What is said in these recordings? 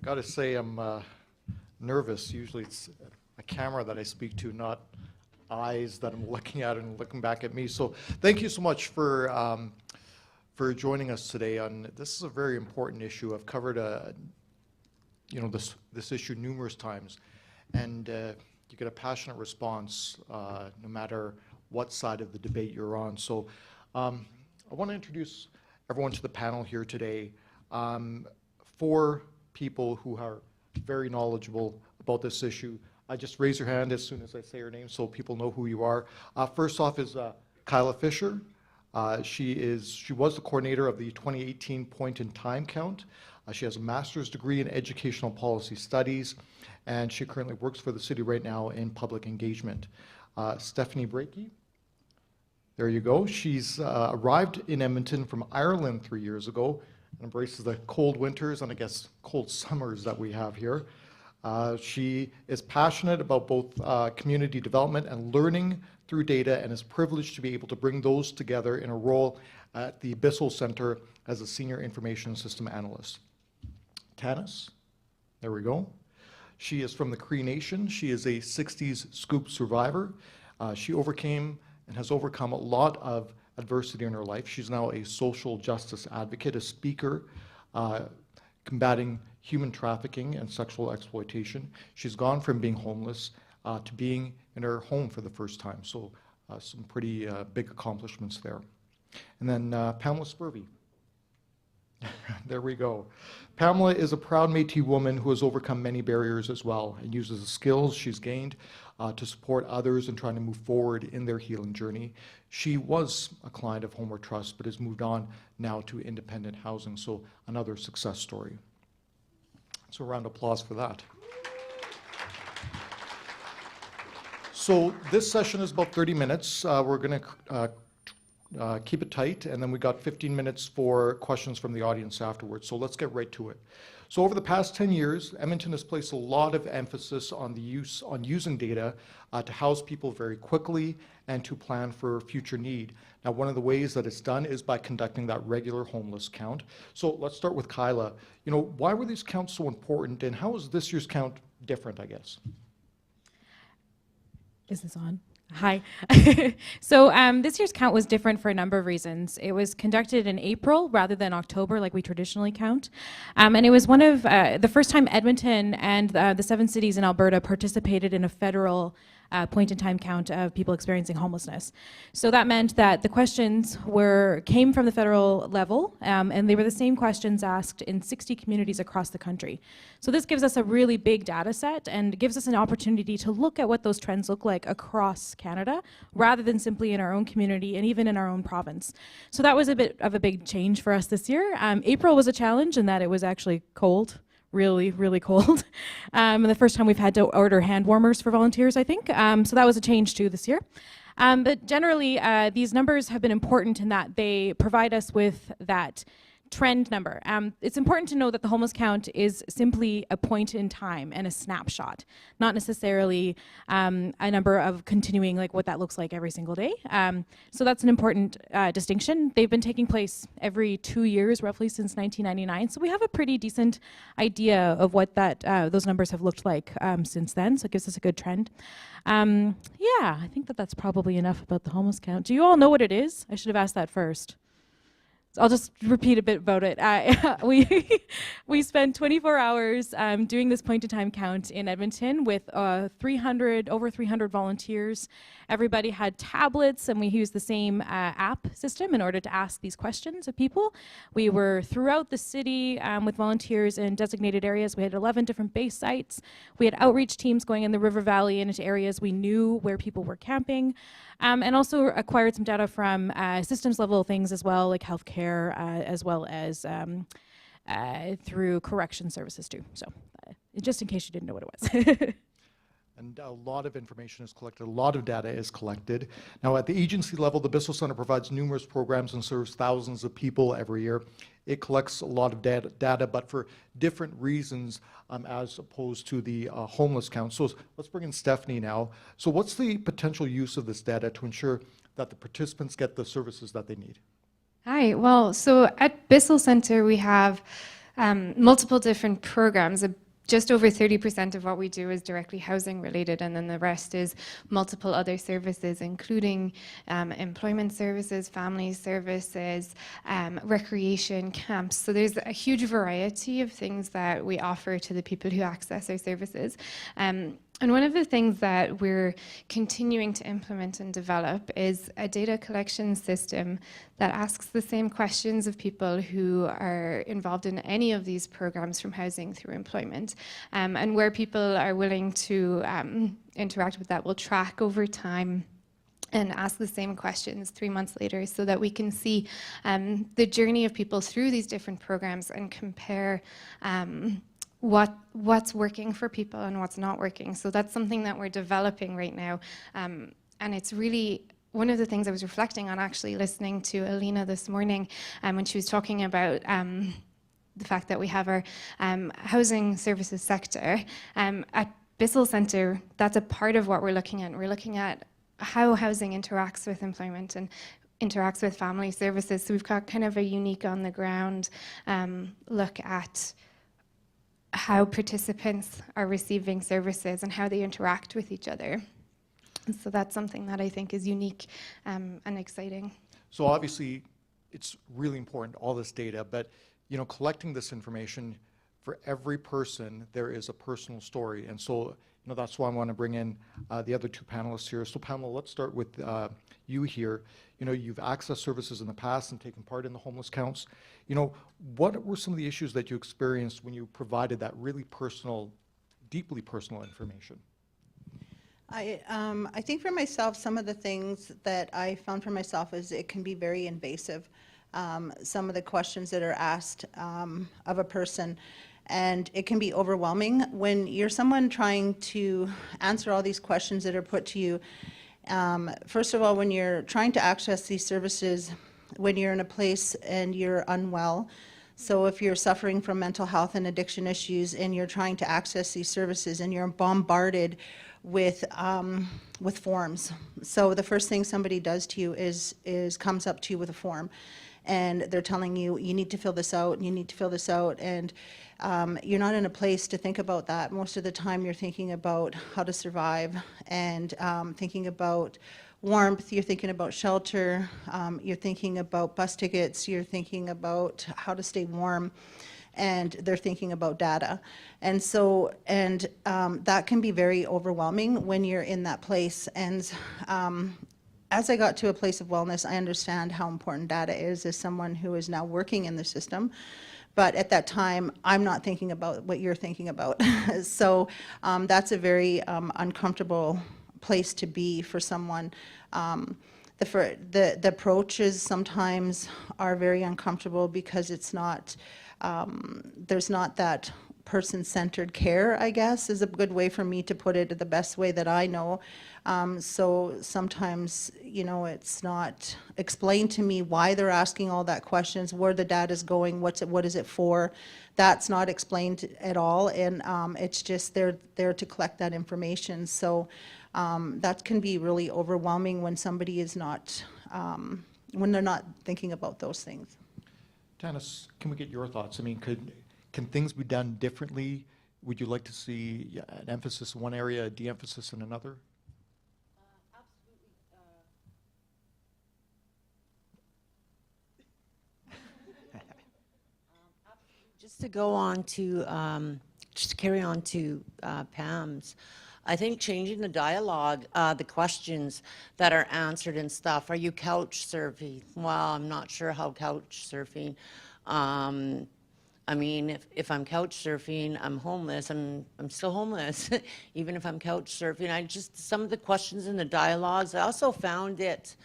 got to say I'm nervous. Usually it's a camera that I speak to, not eyes that I'm looking at and looking back at me. So thank you so much for joining us today on this is a very important issue. I've covered this issue numerous times, and you get a passionate response no matter what side of the debate you're on. So I want to introduce everyone to the panel here today. 4 people who are very knowledgeable about this issue. Just raise your hand as soon as I say your name so people know who you are. First off is Kyla Fisher. She was the coordinator of the 2018 Point in Time Count. She has a master's degree in educational policy studies, and she currently works for the city right now in public engagement. Stephanie Breakey, there you go. She's arrived in Edmonton from Ireland 3 years ago and embraces the cold winters and I guess cold summers that we have here. She is passionate about both community development and learning through data, and is privileged to be able to bring those together in a role at the Bissell Centre as a Senior Information System Analyst. Tanis, there we go. She is from the Cree Nation. She is a 60s scoop survivor. She overcame and has overcome a lot of adversity in her life. She's now a social justice advocate, a speaker, combating human trafficking and sexual exploitation. She's gone from being homeless to being in her home for the first time. So some pretty big accomplishments there. And then Pamela Spurvey. There we go. Pamela is a proud Métis woman who has overcome many barriers as well and uses the skills she's gained to support others in trying to move forward in their healing journey. She was a client of Homeward Trust, but has moved on now to independent housing, so another success story. So a round of applause for that. So this session is about 30 minutes. We're going to keep it tight, and then we got 15 minutes for questions from the audience afterwards. So let's get right to it. So over the past 10 years, Edmonton has placed a lot of emphasis on using data to house people very quickly and to plan for future need. Now, one of the ways that it's done is by conducting that regular homeless count. So let's start with Kyla. Why were these counts so important, and how is this year's count different, I guess? Is this on? Hi. So this year's count was different for a number of reasons. It was conducted in April rather than October like we traditionally count. And it was one of the first time Edmonton and the 7 cities in Alberta participated in a federal point-in-time count of people experiencing homelessness. So that meant that the questions came from the federal level, and they were the same questions asked in 60 communities across the country. So this gives us a really big data set and gives us an opportunity to look at what those trends look like across Canada, rather than simply in our own community and even in our own province. So that was a bit of a big change for us this year. April was a challenge in that it was actually cold. Really, really cold. And the first time we've had to order hand warmers for volunteers, I think. So that was a change too this year. But generally, these numbers have been important in that they provide us with that trend number. It's important to know that the homeless count is simply a point in time and a snapshot, not necessarily a number of continuing like what that looks like every single day. So that's an important distinction. They've been taking place every 2 years roughly since 1999. So we have a pretty decent idea of what those numbers have looked like since then. So it gives us a good trend. Yeah, I think that's probably enough about the homeless count. Do you all know what it is? I should have asked that first. I'll just repeat a bit about it. We spent 24 hours doing this point-in-time count in Edmonton with over 300 volunteers. Everybody had tablets, and we used the same app system in order to ask these questions of people. We were throughout the city with volunteers in designated areas. We had 11 different base sites. We had outreach teams going in the River Valley and into areas we knew where people were camping, and also acquired some data from systems level things as well, like healthcare, as well as through correction services too. So just in case you didn't know what it was. And a lot of information is collected, a lot of data is collected. Now at the agency level, the Bissell Centre provides numerous programs and serves thousands of people every year. It collects a lot of data, but for different reasons as opposed to the homeless count. So let's bring in Stephanie now. So what's the potential use of this data to ensure that the participants get the services that they need? Hi, well, so at Bissell Centre we have multiple different programs. Just over 30% of what we do is directly housing related, and then the rest is multiple other services, including employment services, family services, recreation camps. So there's a huge variety of things that we offer to the people who access our services. And one of the things that we're continuing to implement and develop is a data collection system that asks the same questions of people who are involved in any of these programs, from housing through employment. And where people are willing to interact with that, we'll track over time and ask the same questions 3 months later, so that we can see the journey of people through these different programs and compare what's working for people and what's not working. So that's something that we're developing right now. And it's really one of the things I was reflecting on, actually, listening to Alina this morning when she was talking about the fact that we have our housing services sector. At Bissell Centre, that's a part of what we're looking at. We're looking at how housing interacts with employment and interacts with family services. So we've got kind of a unique on the ground look at how participants are receiving services and how they interact with each other. And so that's something that I think is unique and exciting. So obviously, it's really important, all this data, but collecting this information, for every person, there is a personal story. And so, that's why I want to bring in the other two panelists here. So Pamela, let's start with you here. You've accessed services in the past and taken part in the homeless counts. What were some of the issues that you experienced when you provided that really personal, deeply personal information? I think for myself, some of the things that I found for myself is it can be very invasive. Some of the questions that are asked of a person, and it can be overwhelming when you're someone trying to answer all these questions that are put to you. First of all, when you're trying to access these services, when you're in a place and you're unwell, so if you're suffering from mental health and addiction issues and you're trying to access these services and you're bombarded with forms. So the first thing somebody does to you is comes up to you with a form, and they're telling you, you need to fill this out, and you need to fill this out, and you're not in a place to think about that. Most of the time you're thinking about how to survive, and thinking about warmth, you're thinking about shelter, you're thinking about bus tickets, you're thinking about how to stay warm, and they're thinking about data. And so, that can be very overwhelming when you're in that place. And as I got to a place of wellness, I understand how important data is as someone who is now working in the system. But at that time, I'm not thinking about what you're thinking about. So that's a very uncomfortable place to be for someone. The approaches sometimes are very uncomfortable because it's not, there's not that person-centered care, I guess, is a good way for me to put it, the best way that I know. So sometimes, it's not explained to me why they're asking all that questions, where the data is going, what is it for. That's not explained at all, and it's just they're there to collect that information. So that can be really overwhelming when somebody is not, when they're not thinking about those things. Tanis, can we get your thoughts? I mean, can things be done differently? Would you like to see an emphasis in one area, a de-emphasis in another? Just to go on to, just to carry on to Pam's, I think changing the dialogue, the questions that are answered and stuff. Are you couch surfing? Well, I'm not sure how couch surfing. I mean, if I'm couch surfing, I'm homeless. I'm still homeless, even if I'm couch surfing. Some of the questions in the dialogues, I also found it,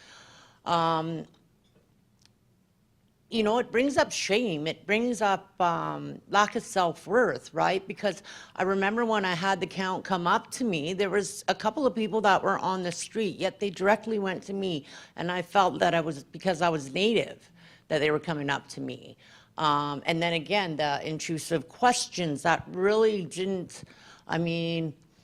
it brings up shame. It brings up lack of self-worth, right? Because I remember when I had the count come up to me, there was a couple of people that were on the street, yet they directly went to me. And I felt that because I was Native, that they were coming up to me. And then again, the intrusive questions that really didn't,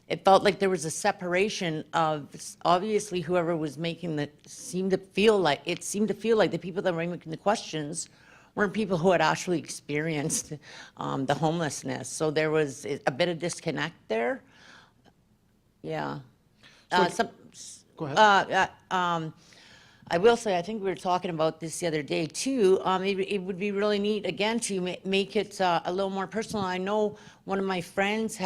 it felt like there was a separation of, obviously, whoever was making seemed to feel like the people that were making the questions weren't people who had actually experienced the homelessness. So there was a bit of disconnect there. Yeah. Go ahead. I will say, I think we were talking about this the other day too. It would be really neat again to make it a little more personal. I know one of my friends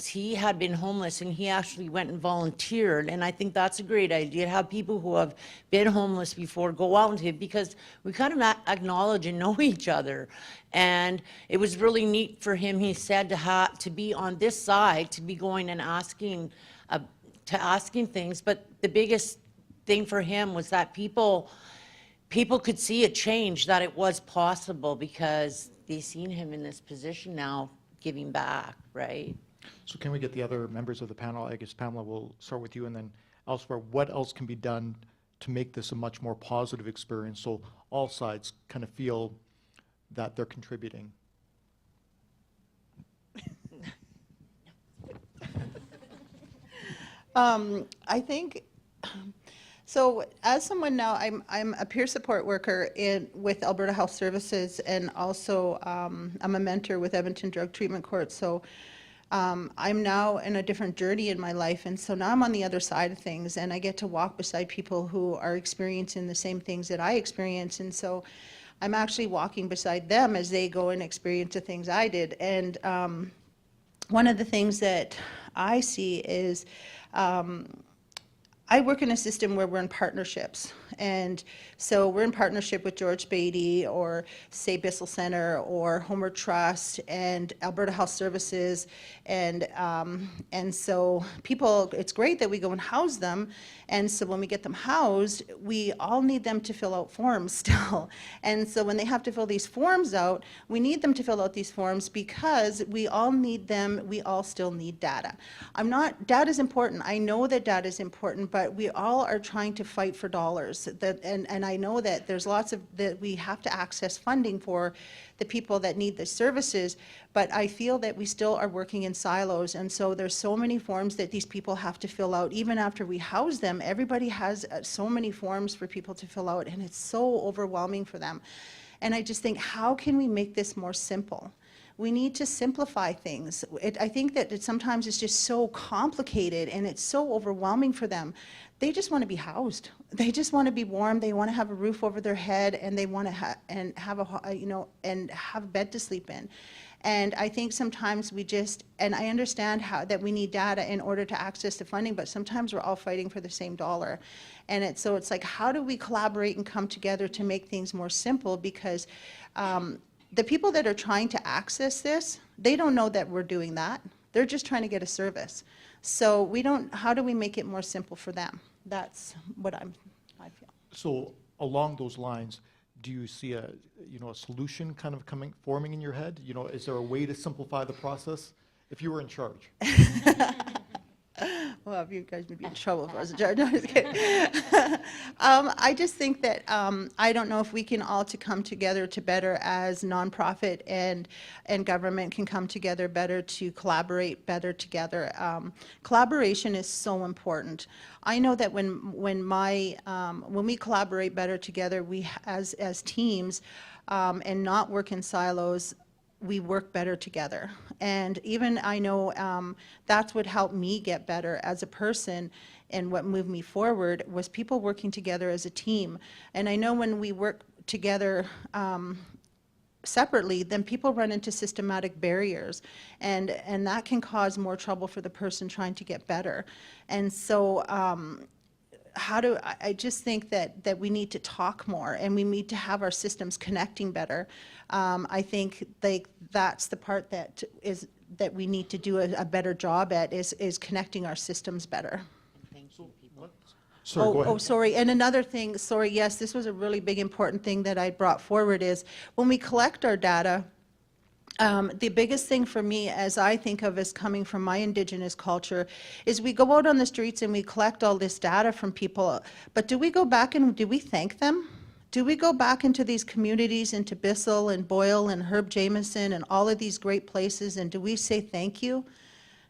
he had been homeless and he actually went and volunteered. And I think that's a great idea to have people who have been homeless before go out into it, because we kind of acknowledge and know each other. And it was really neat for him, he said, to be on this side, to be going and asking things. But the biggest thing for him was that people could see a change, that it was possible, because they seen him in this position now giving back, right? So can we get the other members of the panel? I guess Pamela, will start with you, and then elsewhere, what else can be done to make this a much more positive experience so all sides kind of feel that they're contributing? I think, so as someone now, I'm a peer support worker with Alberta Health Services, and also I'm a mentor with Edmonton Drug Treatment Court. So I'm now in a different journey in my life, and so now I'm on the other side of things, and I get to walk beside people who are experiencing the same things that I experience, and so I'm actually walking beside them as they go and experience the things I did. And one of the things that I see is I work in a system where we're in partnerships. And so we're in partnership with George Beatty, or say Bissell Centre, or Homeward Trust, and Alberta Health Services. And so people, it's great that we go and house them. And so when we get them housed, we all need them to fill out forms still. And so when they have to fill these forms out, we need them to fill out these forms because we all need them. We all still need data. Data is important. I know that data is important, but we all are trying to fight for dollars. And I know that there's lots of, that we have to access funding for the people that need the services, but I feel that we still are working in silos, and so there's so many forms that these people have to fill out. Even after we house them, everybody has so many forms for people to fill out, and it's so overwhelming for them. And I just think, how can we make this more simple? We need to simplify things. I think that sometimes it's just so complicated and it's so overwhelming for them. They just want to be housed. They just want to be warm. They want to have a roof over their head, and they want to have a bed to sleep in. And I think sometimes and I understand that we need data in order to access the funding, but sometimes we're all fighting for the same dollar. And so it's like, how do we collaborate and come together to make things more simple? Because the people that are trying to access this, they don't know that we're doing that. They're just trying to get a service. So how do we make it more simple for them? That's what I feel. So along those lines, do you see a solution kind of forming in your head? Is there a way to simplify the process if you were in charge? Well, you guys would be in trouble if I was in charge. No, I'm just kidding. I just think that I don't know if we can all come together to better, as nonprofit and government can come together better to collaborate better together. Collaboration is so important. I know that when we collaborate better together, we as teams and not work in silos, we work better together. And even I know that's what helped me get better as a person, and what moved me forward was people working together as a team. And I know when we work together separately, then people run into systematic barriers, and that can cause more trouble for the person trying to get better. And so I just think that we need to talk more, and we need to have our systems connecting better. I think that's the part that we need to do a better job at, is connecting our systems better. Sorry, go ahead. Sorry. And another thing, yes, this was a really big important thing that I brought forward, is when we collect our data, the biggest thing for me, as I think of as coming from my Indigenous culture, is we go out on the streets and we collect all this data from people, but do we go back and do we thank them? Do we go back into these communities, into Bissell and Boyle and Herb Jameson and all of these great places, and do we say thank you?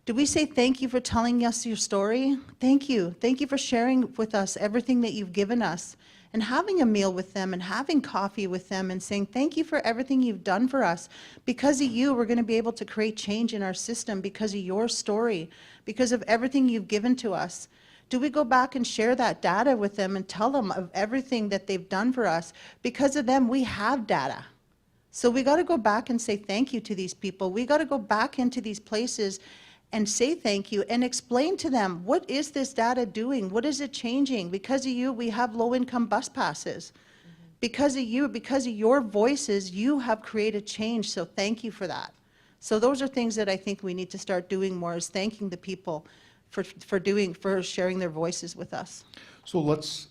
Do we say thank you for telling us your story? Thank you. Thank you for sharing with us everything that you've given us and having a meal with them and having coffee with them and saying, thank you for everything you've done for us. Because of you, we're going to be able to create change in our system because of your story, because of everything you've given to us. Do we go back and share that data with them and tell them of everything that they've done for us? Because of them, we have data. So we got to go back and say thank you to these people. We got to go back into these places and say thank you and explain to them, what is this data doing? What is it changing? Because of you, we have low-income bus passes. Because of you, because of your voices, you have created change, so thank you for that. So those are things that I think we need to start doing more, is thanking the people for sharing their voices with us. So let's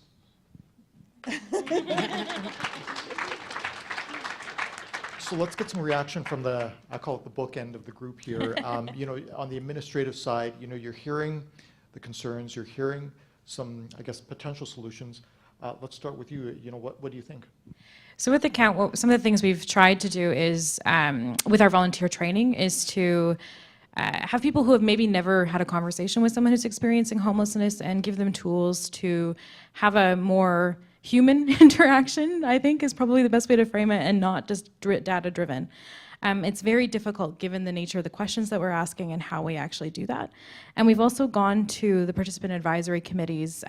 get some reaction from the, I call it the book end of the group here. You know, on the administrative side, you know, you're hearing the concerns, you're hearing some, I guess, potential solutions. Let's start with you. You know, what do you think? So with the count, some of the things we've tried to do is, with our volunteer training, is to have people who have maybe never had a conversation with someone who's experiencing homelessness and give them tools to have a more human interaction, I think is probably the best way to frame it, and not just data driven. It's very difficult given the nature of the questions that we're asking and how we actually do that. And we've also gone to the participant advisory committees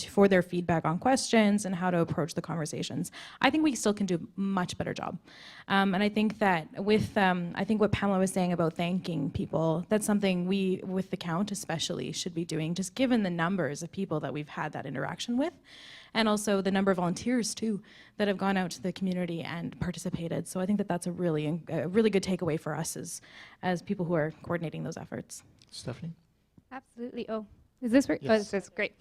for their feedback on questions and how to approach the conversations. I think we still can do a much better job. And I think that with, I think what Pamela was saying about thanking people, that's something we, with the count especially, should be doing, just given the numbers of people that we've had that interaction with. And also the number of volunteers too that have gone out to the community and participated. So I think that that's a really good takeaway for us as people who are coordinating those efforts. Stephanie? Absolutely. Oh, is this right? Yes. Oh, this is great.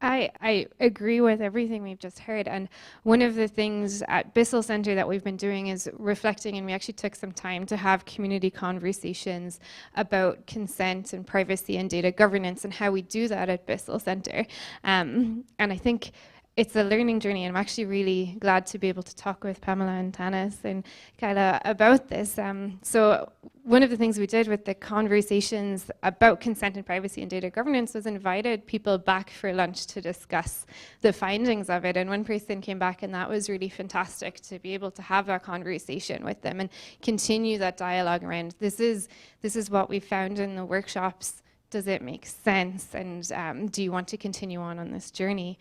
I agree with everything we've just heard. And one of the things at Bissell Centre that we've been doing is reflecting, and we actually took some time to have community conversations about consent and privacy and data governance and how we do that at Bissell Centre. And I think it's a learning journey, and I'm actually really glad to be able to talk with Pamela and Tanis and Kyla about this. So one of the things we did with the conversations about consent and privacy and data governance was invited people back for lunch to discuss the findings of it. And one person came back, and that was really fantastic to be able to have that conversation with them and continue that dialogue around this is what we found in the workshops. Does it make sense? And do you want to continue on this journey?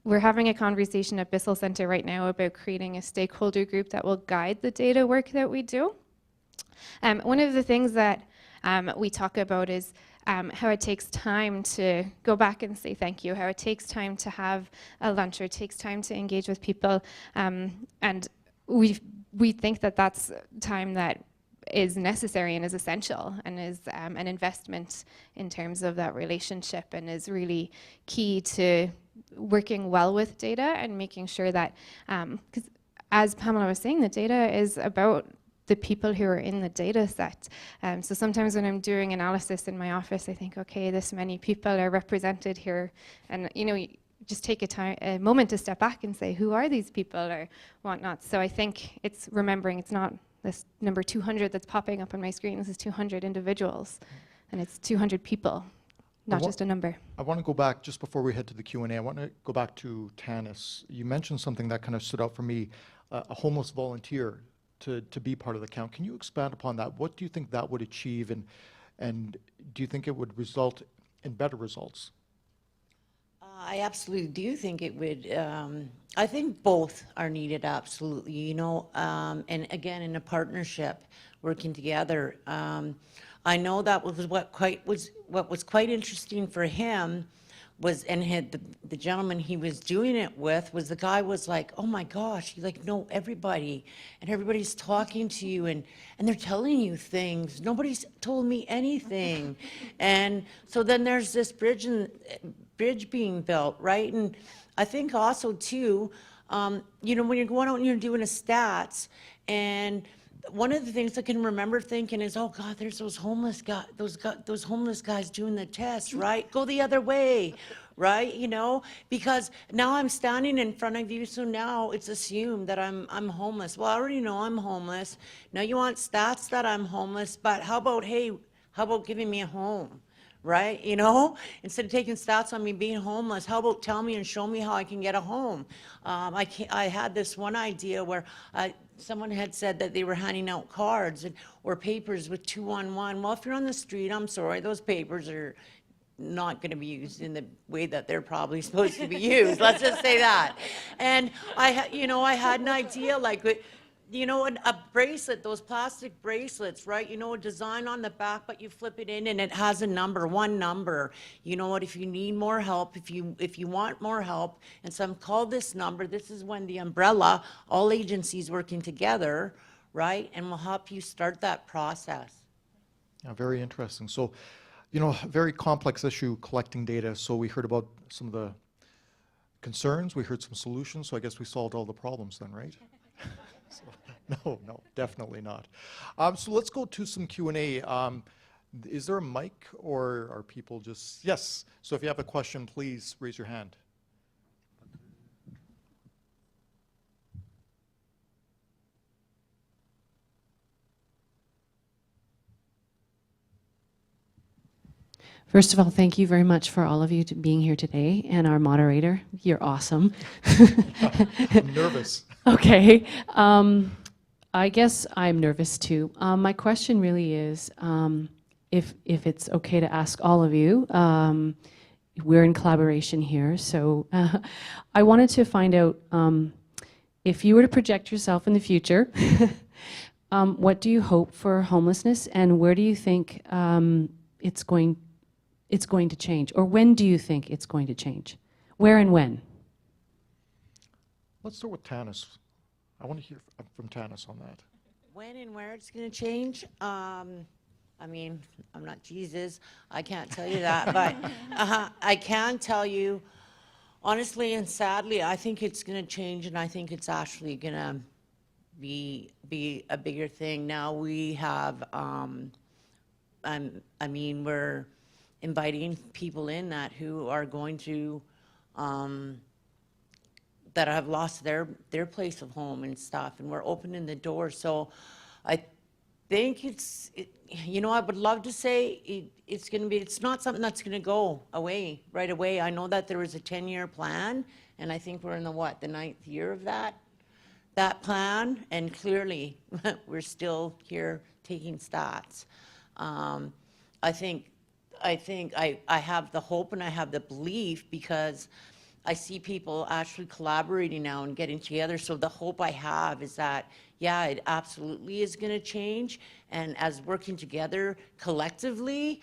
We're having a conversation at Bissell Centre right now about creating a stakeholder group that will guide the data work that we do. One of the things that we talk about is how it takes time to go back and say thank you, how it takes time to have a lunch, or it takes time to engage with people. And we think that that's time that is necessary and is essential and is an investment in terms of that relationship, and is really key to working well with data and making sure that, because as Pamela was saying, the data is about the people who are in the data set. So sometimes when I'm doing analysis in my office, I think, okay, this many people are represented here, and you know, just take a moment to step back and say, who are these people or whatnot. So I think it's remembering it's not this number 200 that's popping up on my screen. This is 200 individuals, and it's 200 people, not just a number. I want to go back, just before we head to the Q&A, I want to go back to Tanis. You mentioned something that kind of stood out for me, a homeless volunteer to be part of the count. Can you expand upon that? What do you think that would achieve, and do you think it would result in better results? I absolutely do think it would. I think both are needed, absolutely, you know, and again, in a partnership, working together. I know that was what was quite interesting for him was, and the gentleman he was doing it with was, the guy was like, oh my gosh, you like know everybody, and everybody's talking to you, and they're telling you things. Nobody's told me anything. And so then there's this bridge being built, right? And I think also too, you know, when you're going out and you're doing a stats, and one of the things I can remember thinking is, oh God, there's those homeless guys doing the test, right? Go the other way, right? You know, because now I'm standing in front of you, so now it's assumed that I'm homeless. Well, I already know I'm homeless. Now you want stats that I'm homeless, but how about, hey, how about giving me a home? right? You know, instead of taking stats on me being homeless, how about tell me and show me how I can get a home? I had this one idea where someone had said that they were handing out cards or papers with 211. Well, if you're on the street, I'm sorry, those papers are not going to be used in the way that they're probably supposed to be used. Let's just say that. And I had an idea like, a bracelet, those plastic bracelets, right? A design on the back, but you flip it in and it has a number, one number. You know what, if you need more help, if you want more help, and some call this number, this is when the umbrella, all agencies working together, right? And will help you start that process. Yeah, very interesting. So, a very complex issue, collecting data. So we heard about some of the concerns, we heard some solutions, so I guess we solved all the problems then, right? So, no, definitely not. So let's go to some Q&A. Is there a mic, or are people just, yes. So if you have a question, please raise your hand. First of all, thank you very much for all of you being here today, and our moderator. You're awesome. I'm nervous. Okay. I guess I'm nervous too. My question really is, if it's okay to ask all of you, we're in collaboration here, so I wanted to find out, if you were to project yourself in the future, what do you hope for homelessness, and where do you think it's going to change? Or when do you think it's going to change? Where and when? Let's start with Tanis. I want to hear from Tanis on that. When and where it's going to change? I mean, I'm not Jesus. I can't tell you that. But I can tell you, honestly and sadly, I think it's going to change, and I think it's actually going to be a bigger thing. Now we have, we're inviting people in that who are going to, that have lost their place of home and stuff, and we're opening the door. So I think I would love to say it's not something that's going to go away right away. I know that there was a 10-year plan, and I think we're in the 9th year of that plan, and clearly we're still here taking stats. I think I have the hope and I have the belief, because I see people actually collaborating now and getting together. So the hope I have is that, yeah, it absolutely is going to change. And as working together collectively,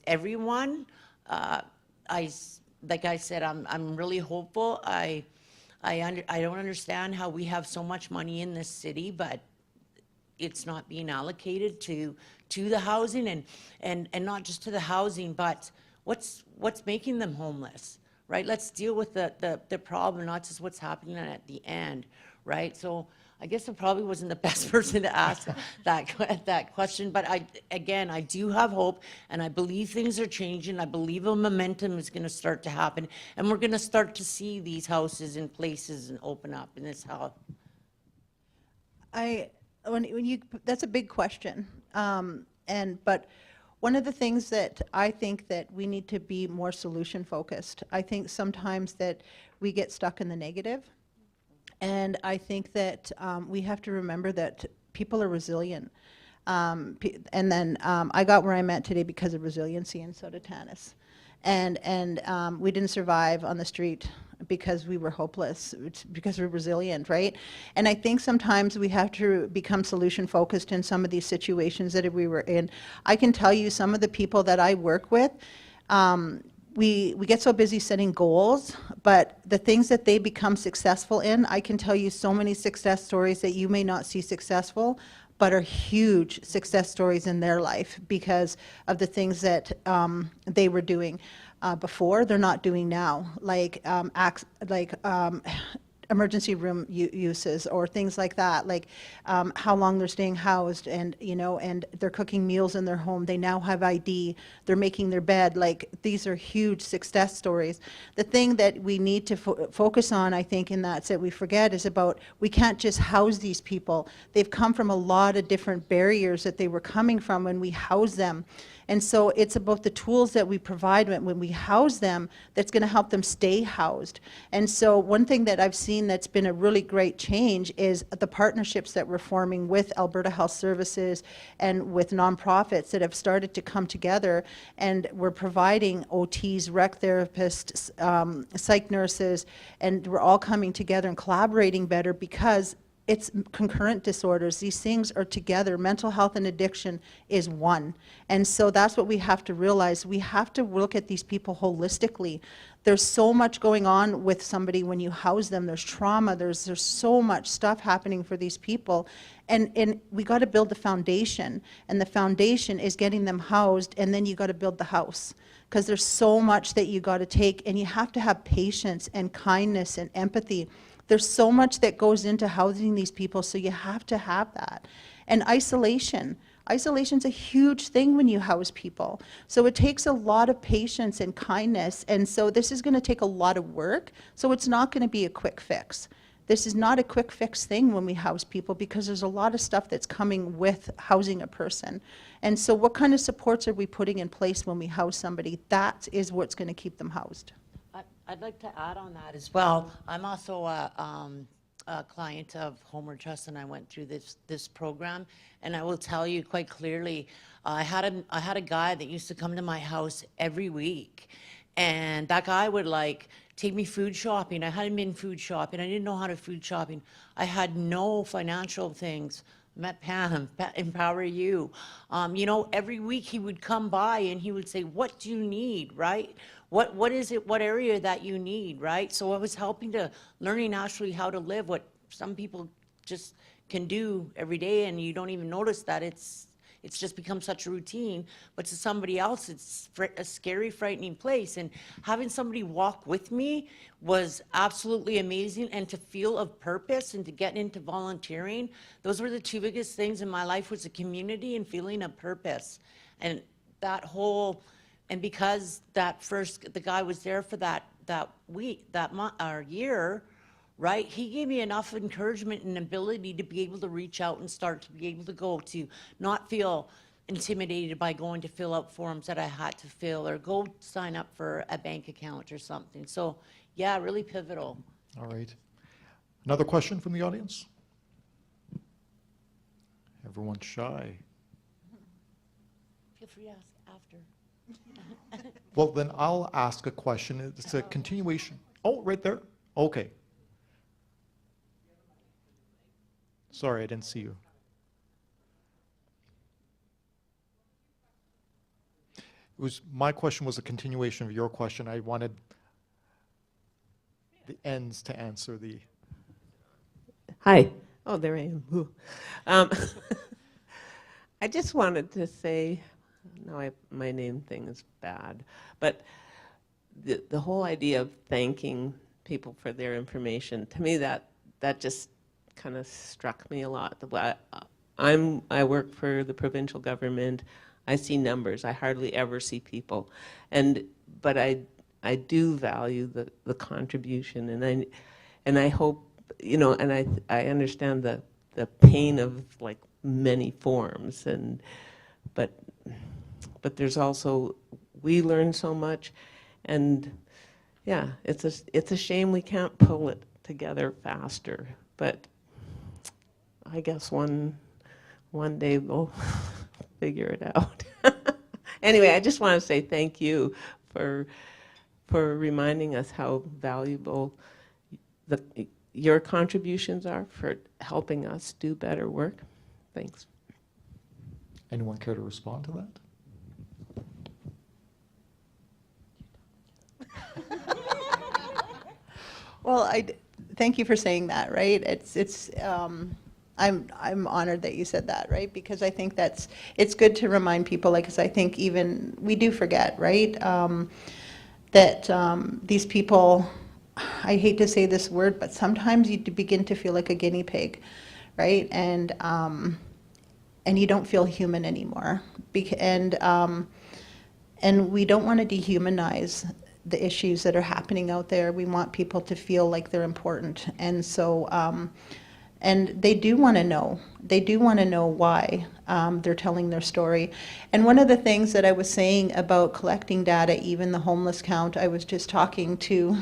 everyone, like I said, I'm really hopeful. I don't understand how we have so much money in this city, but it's not being allocated to the housing, and not just to the housing, but what's making them homeless, right? Let's deal with the problem, not just what's happening at the end, right? So I guess I probably wasn't the best person to ask that question, but I do have hope, and I believe things are changing. I believe a momentum is going to start to happen, and we're going to start to see these houses and places and open up in this house. That's a big question, but one of the things that I think that we need to be more solution focused. I think sometimes that we get stuck in the negative, and I think that we have to remember that people are resilient. And then I got where I'm at today because of resiliency, and so did Tanis. And we didn't survive on the street because we were hopeless. It's because we're resilient, right? And I think sometimes we have to become solution focused in some of these situations that we were in. I can tell you some of the people that I work with, we get so busy setting goals, but the things that they become successful in, I can tell you so many success stories that you may not see successful, but are huge success stories in their life because of the things that they were doing before, they're not doing now, like emergency room uses or things like that, like how long they're staying housed, and and they're cooking meals in their home. They now have ID. They're making their bed. Like, these are huge success stories. The thing that we need to focus on, I think, in that we forget is about, we can't just house these people. They've come from a lot of different barriers that they were coming from when we house them. And so it's about the tools that we provide when we house them that's going to help them stay housed. And so one thing that I've seen that's been a really great change is the partnerships that we're forming with Alberta Health Services and with nonprofits that have started to come together, and we're providing OTs, rec therapists, psych nurses, and we're all coming together and collaborating better because it's concurrent disorders. These things are together. Mental health and addiction is one. And so that's what we have to realize. We have to look at these people holistically. There's so much going on with somebody when you house them. There's trauma. There's so much stuff happening for these people. And we got to build the foundation. And the foundation is getting them housed, and then you got to build the house. Because there's so much that you got to take, and you have to have patience and kindness and empathy. There's so much that goes into housing these people, so you have to have that. And isolation. Isolation's a huge thing when you house people. So it takes a lot of patience and kindness, and so this is going to take a lot of work, so it's not going to be a quick fix. This is not a quick fix thing when we house people, because there's a lot of stuff that's coming with housing a person. And so what kind of supports are we putting in place when we house somebody? That is what's going to keep them housed. I'd like to add on that as well. I'm also a client of Homeward Trust, and I went through this program, and I will tell you quite clearly, I had a guy that used to come to my house every week, and that guy would like take me food shopping. I hadn't been food shopping. I didn't know how to food shopping. I had no financial things. I met Pam, Empower You. You know, every week he would come by and he would say, what do you need, right? What is it, what area that you need, right? So I was helping to learning actually how to live, what some people just can do every day, and you don't even notice that it's just become such a routine, but to somebody else, it's a scary, frightening place. And having somebody walk with me was absolutely amazing, and to feel of purpose and to get into volunteering, those were the two biggest things in my life, was a community and feeling of purpose. And that whole, and because the guy was there for that week, that month, or year, right? He gave me enough encouragement and ability to be able to reach out and start to be able to go to not feel intimidated by going to fill out forms that I had to fill, or go sign up for a bank account or something. So yeah, really pivotal. All right. Another question from the audience? Everyone's shy. Feel free to ask after. Well, then I'll ask a question. It's a continuation. Oh, right there? Okay. Sorry, I didn't see you. My question was a continuation of your question. I wanted the ends to answer the. Hi. Oh, there I am. Ooh. I just wanted to say, no, my name thing is bad, but the whole idea of thanking people for their information, to me that just kind of struck me a lot. I work for the provincial government. I see numbers. I hardly ever see people, but I do value the contribution, and I hope, you know, and I understand the pain of like many forms, but there's also, we learn so much, and yeah, it's a shame we can't pull it together faster, but I guess one day we'll figure it out. Anyway, I just want to say thank you for reminding us how valuable your contributions are for helping us do better work. Thanks. Anyone care to respond to that? Well, thank you for saying that, right? I'm honored that you said that, right? Because I think it's good to remind people, like, because I think even we do forget, right? That these people, I hate to say this word, but sometimes you begin to feel like a guinea pig, right? And you don't feel human anymore. And we don't want to dehumanize the issues that are happening out there. We want people to feel like they're important. And so And they do want to know. They do want to know why they're telling their story. And one of the things that I was saying about collecting data, even the homeless count, I was just talking to,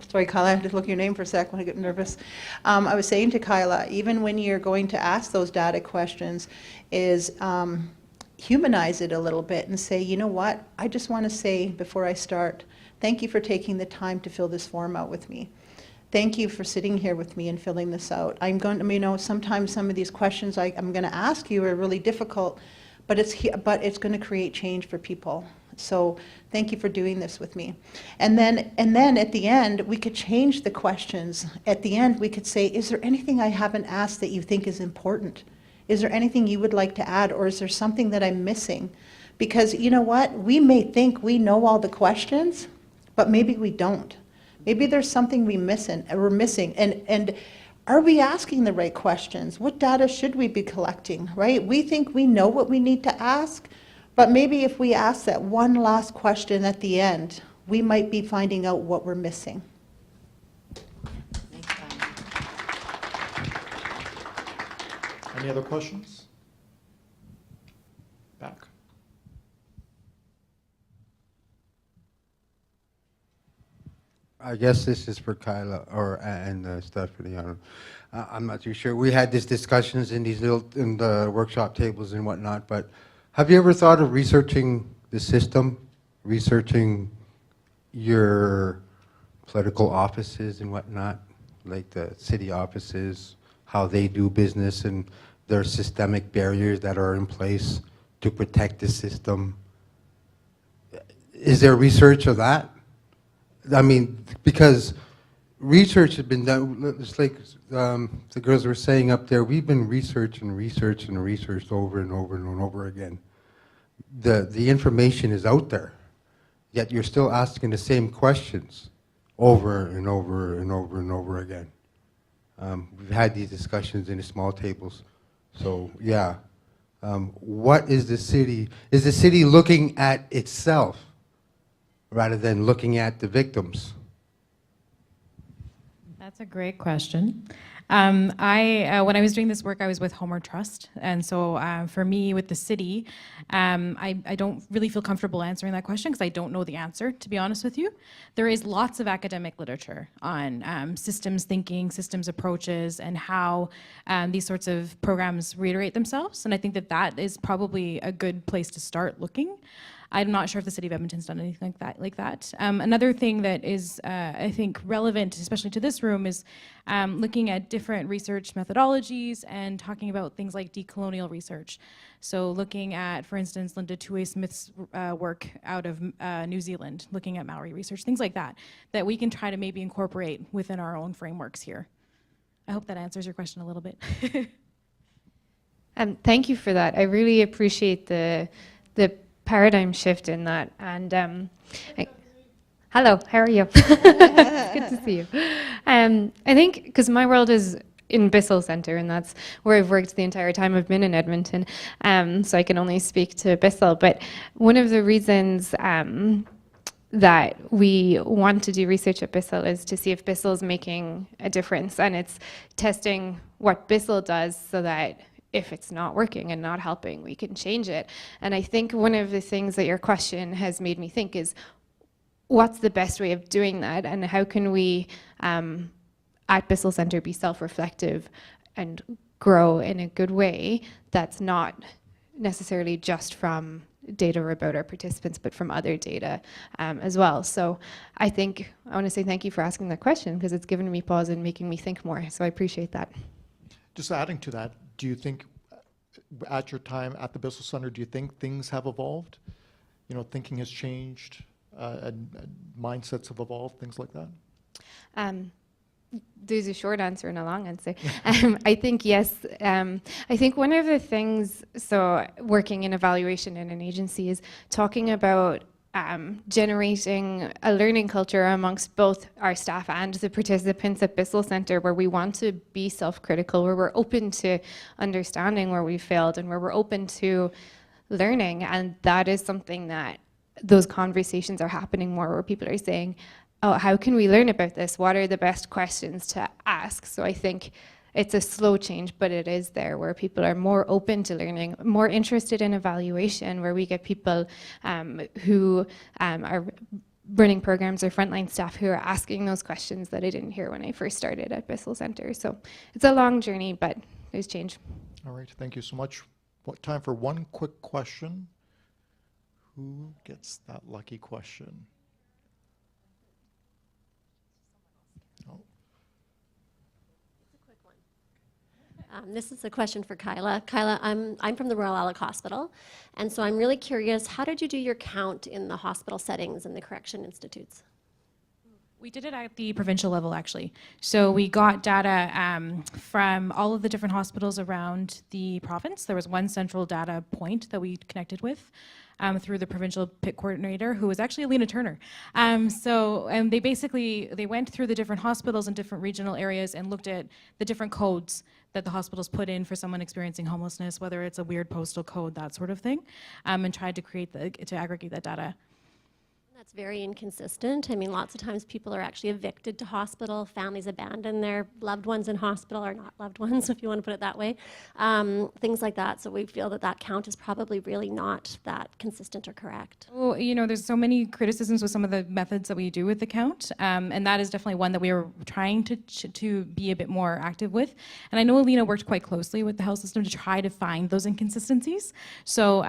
sorry, Kyla, I have to look at your name for a sec when I get nervous. I was saying to Kyla, even when you're going to ask those data questions, is humanize it a little bit and say, you know what, I just want to say before I start, thank you for taking the time to fill this form out with me. Thank you for sitting here with me and filling this out. I'm going to, sometimes some of these questions I'm going to ask you are really difficult, but it's going to create change for people. So thank you for doing this with me. And then at the end, we could change the questions. At the end, we could say, is there anything I haven't asked that you think is important? Is there anything you would like to add, or is there something that I'm missing? Because you know what? We may think we know all the questions, but maybe we don't. Maybe there's something we're missing, and are we asking the right questions? What data should we be collecting, right? We think we know what we need to ask, but maybe if we ask that one last question at the end, we might be finding out what we're missing. Any other questions? Back. I guess this is for Kyla and Stephanie. I'm not too sure. We had these discussions in the workshop tables and whatnot. But have you ever thought of researching the system, researching your political offices and whatnot, like the city offices, how they do business, and their systemic barriers that are in place to protect the system? Is there research of that? I mean, because research has been done, it's like the girls were saying up there, we've been researched over and over and over again. The information is out there, yet you're still asking the same questions over and over and over and over again. We've had these discussions in the small tables. So, yeah. What is the city looking at itself rather than looking at the victims? That's a great question. When I was doing this work, I was with Homer Trust, and so for me, with the city, I don't really feel comfortable answering that question because I don't know the answer, to be honest with you. There is lots of academic literature on systems thinking, systems approaches, and how these sorts of programs reiterate themselves, and I think that is probably a good place to start looking. I'm not sure if the city of Edmonton's done anything like that. Another thing that is, I think, relevant, especially to this room, is looking at different research methodologies and talking about things like decolonial research. So looking at, for instance, Linda Tuohy-Smith's work out of New Zealand, looking at Maori research, things like that we can try to maybe incorporate within our own frameworks here. I hope that answers your question a little bit. Thank you for that. I really appreciate the paradigm shift in that. And hello, how are you? It's good to see you. I think because my world is in Bissell Centre, and that's where I've worked the entire time I've been in Edmonton, so I can only speak to Bissell. But one of the reasons that we want to do research at Bissell is to see if Bissell is making a difference, and it's testing what Bissell does so that if it's not working and not helping, we can change it. And I think one of the things that your question has made me think is, what's the best way of doing that, and how can we at Bissell Centre be self-reflective and grow in a good way that's not necessarily just from data about our participants, but from other data as well. So I want to say thank you for asking that question, because it's given me pause and making me think more, so I appreciate that. Just adding to that, do you think at your time at the Bissell Centre, do you think things have evolved? You know, thinking has changed, and mindsets have evolved, things like that? There's a short answer and a long answer. I think yes. I think one of the things, so working in evaluation in an agency, is talking about generating a learning culture amongst both our staff and the participants at Bissell Centre, where we want to be self-critical, where we're open to understanding where we failed, and where we're open to learning. And that is something that those conversations are happening more, where people are saying, oh, how can we learn about this? What are the best questions to ask? So I think it's a slow change, but it is there, where people are more open to learning, more interested in evaluation, where we get people who are running programs or frontline staff who are asking those questions that I didn't hear when I first started at Bissell Centre. So it's a long journey, but there's change. All right, thank you so much. What time for one quick question? Who gets that lucky question? Oh, This is a question for Kyla. Kyla, I'm from the Royal Alec Hospital, and so I'm really curious, how did you do your count in the hospital settings and the correction institutes? We did it at the provincial level, actually. So we got data from all of the different hospitals around the province. There was one central data point that we connected with through the provincial PIC coordinator, who was actually Alina Turner. And they went through the different hospitals and different regional areas and looked at the different codes that the hospitals put in for someone experiencing homelessness, whether it's a weird postal code, that sort of thing, and tried to aggregate that data. That's very inconsistent. I mean, lots of times people are actually evicted to hospital, families abandon their loved ones in hospital, or not loved ones, if you want to put it that way, things like that. So we feel that that count is probably really not that consistent or correct. Well, there's so many criticisms with some of the methods that we do with the count, and that is definitely one that we are trying to be a bit more active with. And I know Alina worked quite closely with the health system to try to find those inconsistencies. So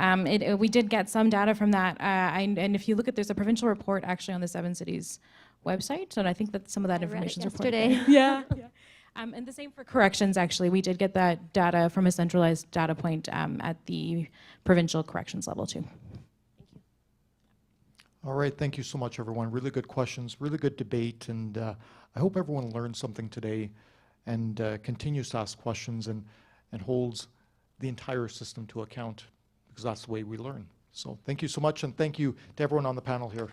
we did get some data from that, and if you look at, there's a provincial report actually on the 7 Cities website, and I think that some of that information is reported there. Yeah. And the same for corrections, actually. We did get that data from a centralized data point at the provincial corrections level too. all right, thank you so much, everyone. Really good questions, really good debate, and I hope everyone learned something today and continues to ask questions and holds the entire system to account, because that's the way we learn. So thank you so much, and thank you to everyone on the panel here.